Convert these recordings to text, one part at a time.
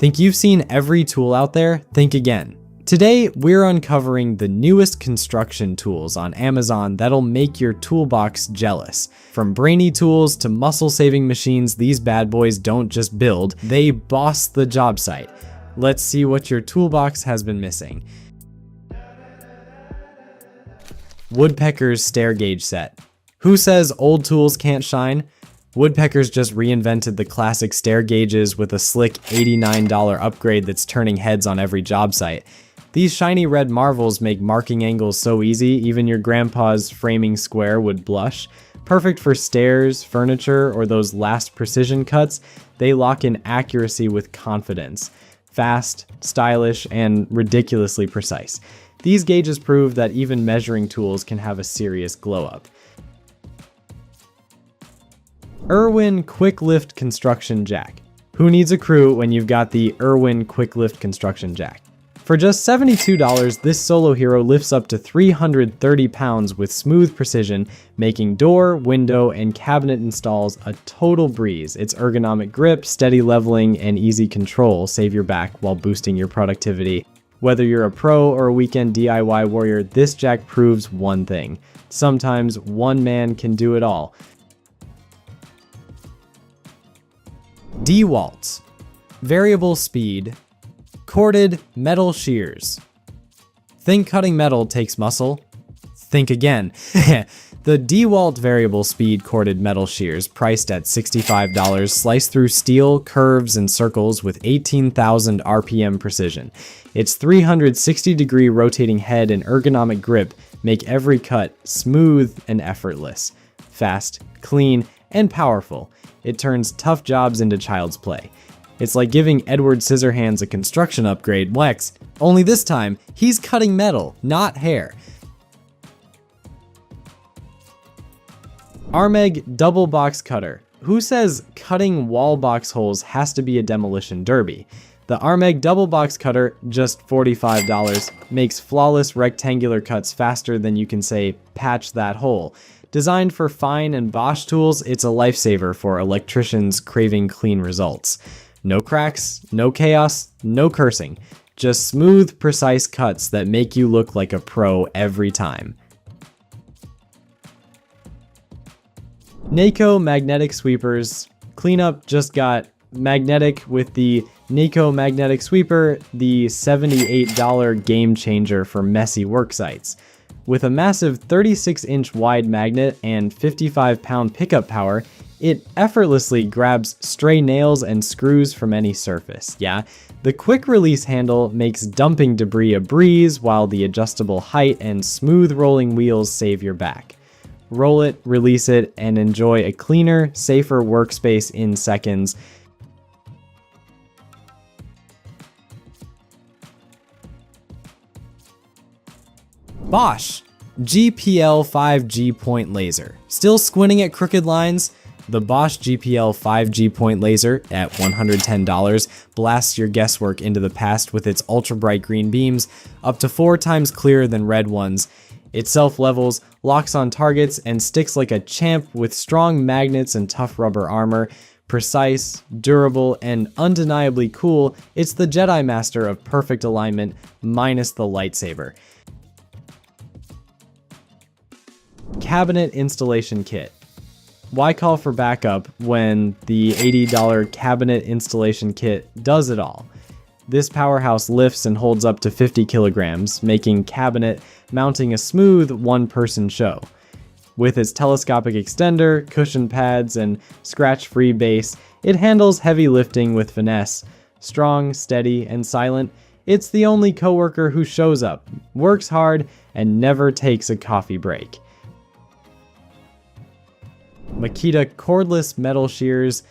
Think you've seen every tool out there? Think again. Today, we're uncovering the newest construction tools on Amazon that'll make your toolbox jealous. From brainy tools to muscle-saving machines, these bad boys don't just build, they boss the job site. Let's see what your toolbox has been missing. Woodpeckers Stair Gauge Set. Who says old tools can't shine? Woodpeckers just reinvented the classic stair gauges with a slick $89 upgrade that's turning heads on every job site. These shiny red marvels make marking angles so easy, even your grandpa's framing square would blush. Perfect for stairs, furniture, or those last precision cuts, they lock in accuracy with confidence. Fast, stylish, and ridiculously precise. These gauges prove that even measuring tools can have a serious glow up. IRWIN Quick Lift Construction Jack. Who needs a crew when you've got the IRWIN Quick Lift Construction Jack? For just $72, this solo hero lifts up to 330 pounds with smooth precision, making door, window, and cabinet installs a total breeze. Its ergonomic grip, steady leveling, and easy control save your back while boosting your productivity. Whether you're a pro or a weekend DIY warrior, this jack proves one thing. Sometimes one man can do it all. DEWALT Variable Speed Corded Metal Shears. Think cutting metal takes muscle? Think again. The DEWALT Variable Speed Corded Metal Shears, priced at $65, slice through steel, curves, and circles with 18,000 RPM precision. Its 360-degree rotating head and ergonomic grip make every cut smooth and effortless. Fast, clean, and powerful. It turns tough jobs into child's play. It's like giving Edward Scissorhands a construction upgrade, Lex, only this time, he's cutting metal, not hair. Armeg Double Box Cutter. Who says cutting wall box holes has to be a demolition derby? The Armeg Double Box Cutter, just $45, makes flawless rectangular cuts faster than you can say, patch that hole. Designed for fine and Bosch tools, it's a lifesaver for electricians craving clean results. No cracks, no chaos, no cursing. Just smooth, precise cuts that make you look like a pro every time. NEIKO Magnetic Sweepers. Cleanup just got magnetic with the NEIKO Magnetic Sweeper, the $78 game changer for messy work sites. With a massive 36-inch wide magnet and 55-pound pickup power, it effortlessly grabs stray nails and screws from any surface. Yeah, the quick release handle makes dumping debris a breeze, while the adjustable height and smooth rolling wheels save your back. Roll it, release it, and enjoy a cleaner, safer workspace in seconds. Bosch GPL 5G Point Laser. Still squinting at crooked lines? The Bosch GPL 5G Point Laser, at $110, blasts your guesswork into the past with its ultra-bright green beams, up to 4 times clearer than red ones. It self-levels, locks on targets, and sticks like a champ with strong magnets and tough rubber armor. Precise, durable, and undeniably cool, it's the Jedi Master of perfect alignment, minus the lightsaber. Cabinet Installation Kit. Why call for backup when the $80 cabinet installation kit does it all? This powerhouse lifts and holds up to 50 kilograms, making cabinet mounting a smooth one-person show. With its telescopic extender, cushion pads, and scratch-free base, it handles heavy lifting with finesse. Strong, steady, and silent, it's the only coworker who shows up, works hard, and never takes a coffee break. Makita Cordless Metal Shears.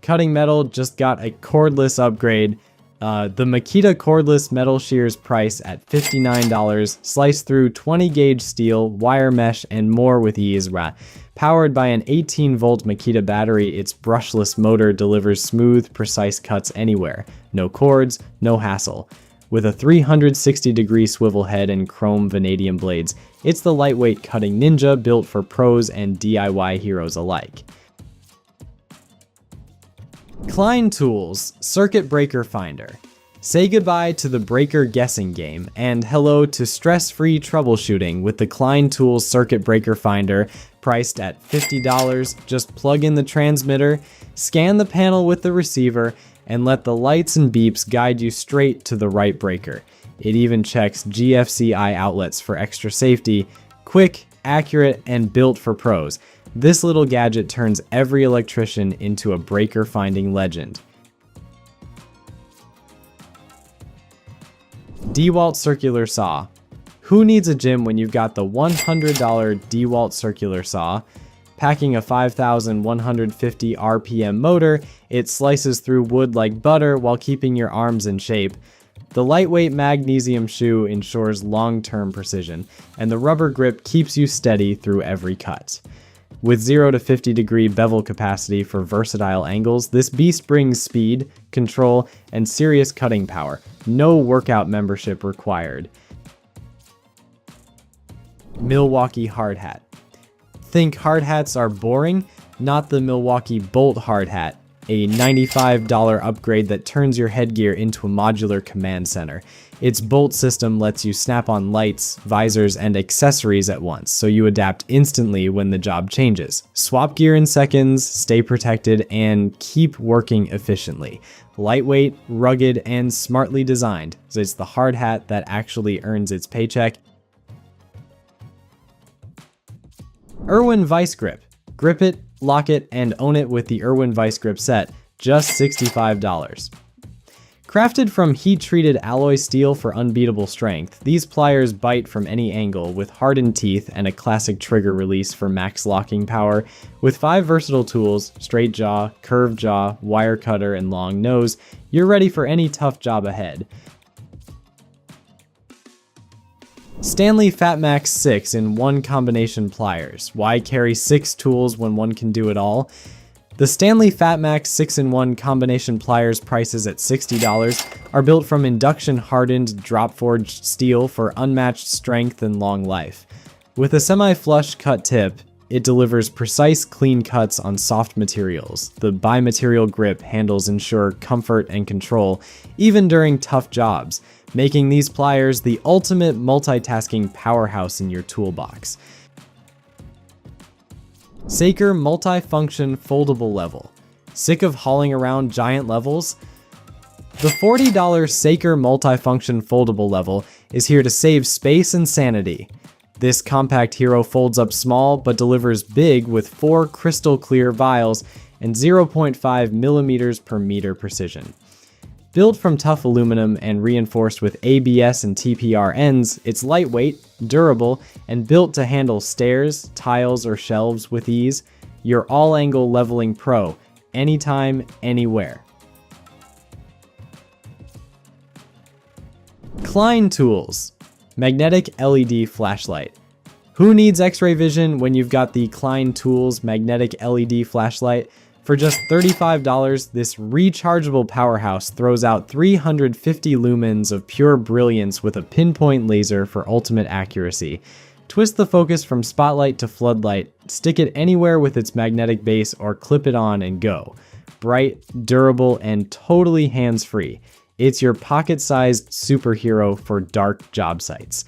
Cutting metal just got a cordless upgrade. The Makita Cordless Metal Shears price at $59, slice through 20-gauge steel, wire mesh, and more with ease. Powered by an 18-volt Makita battery, its brushless motor delivers smooth, precise cuts anywhere. No cords, no hassle. With a 360-degree swivel head and chrome vanadium blades, it's the lightweight cutting ninja built for pros and DIY heroes alike. Klein Tools Circuit Breaker Finder. Say goodbye to the breaker guessing game and hello to stress-free troubleshooting with the Klein Tools Circuit Breaker Finder, priced at $50. Just plug in the transmitter, scan the panel with the receiver, and let the lights and beeps guide you straight to the right breaker. It even checks GFCI outlets for extra safety. Quick, accurate, and built for pros. This little gadget turns every electrician into a breaker finding legend. DEWALT Circular Saw. Who needs a gym when you've got the $100 DEWALT Circular Saw? Packing a 5,150 RPM motor, it slices through wood like butter while keeping your arms in shape. The lightweight magnesium shoe ensures long-term precision, and the rubber grip keeps you steady through every cut. With 0 to 50 degree bevel capacity for versatile angles, this beast brings speed, control, and serious cutting power. No workout membership required. Milwaukee Hard Hat. Think hard hats are boring? Not the Milwaukee Bolt Hard Hat, a $95 upgrade that turns your headgear into a modular command center. Its bolt system lets you snap on lights, visors, and accessories at once, so you adapt instantly when the job changes. Swap gear in seconds, stay protected, and keep working efficiently. Lightweight, rugged, and smartly designed, so it's the hard hat that actually earns its paycheck. IRWIN Vise Grip. Grip it, lock it, and own it with the IRWIN Vise Grip set, just $65. Crafted from heat-treated alloy steel for unbeatable strength, these pliers bite from any angle with hardened teeth and a classic trigger release for max locking power. With 5 versatile tools, straight jaw, curved jaw, wire cutter, and long nose, you're ready for any tough job ahead. STANLEY FATMAX 6-in-1 combination pliers. Why carry 6 tools when one can do it all? The STANLEY FATMAX 6-in-1 combination pliers, prices at $60, are built from induction-hardened drop-forged steel for unmatched strength and long life. With a semi-flush cut tip, it delivers precise, clean cuts on soft materials. The bi-material grip handles ensure comfort and control, even during tough jobs, making these pliers the ultimate multitasking powerhouse in your toolbox. Saker Multifunction Foldable Level. Sick of hauling around giant levels? The $40 Saker Multifunction Foldable Level is here to save space and sanity. This compact hero folds up small but delivers big with 4 crystal clear vials and 0.5 millimeters per meter precision. Built from tough aluminum and reinforced with ABS and TPR ends, it's lightweight, durable, and built to handle stairs, tiles, or shelves with ease. Your all-angle leveling pro, anytime, anywhere. Klein Tools. Magnetic LED flashlight. Who needs X-ray vision when you've got the Klein Tools magnetic LED flashlight? For just $35, this rechargeable powerhouse throws out 350 lumens of pure brilliance with a pinpoint laser for ultimate accuracy. Twist the focus from spotlight to floodlight, stick it anywhere with its magnetic base, or clip it on and go. Bright, durable, and totally hands-free. It's your pocket-sized superhero for dark job sites.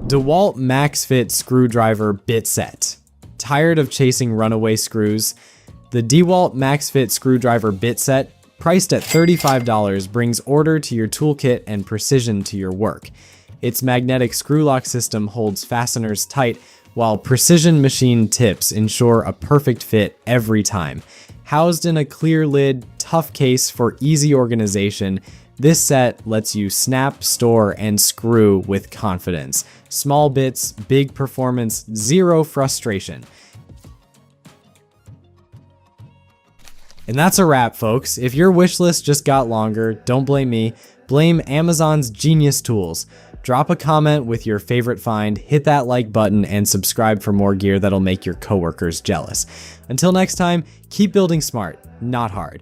DEWALT MaxFit Screwdriver Bit Set. Tired of chasing runaway screws? The DEWALT MaxFit Screwdriver Bit Set, priced at $35, brings order to your toolkit and precision to your work. Its magnetic screw lock system holds fasteners tight, while precision machine tips ensure a perfect fit every time. Housed in a clear lid, tough case for easy organization, this set lets you snap, store, and screw with confidence. Small bits, big performance, zero frustration. And that's a wrap, folks. If your wish list just got longer, don't blame me. Blame Amazon's genius tools. Drop a comment with your favorite find, hit that like button, and subscribe for more gear that'll make your coworkers jealous. Until next time, keep building smart, not hard.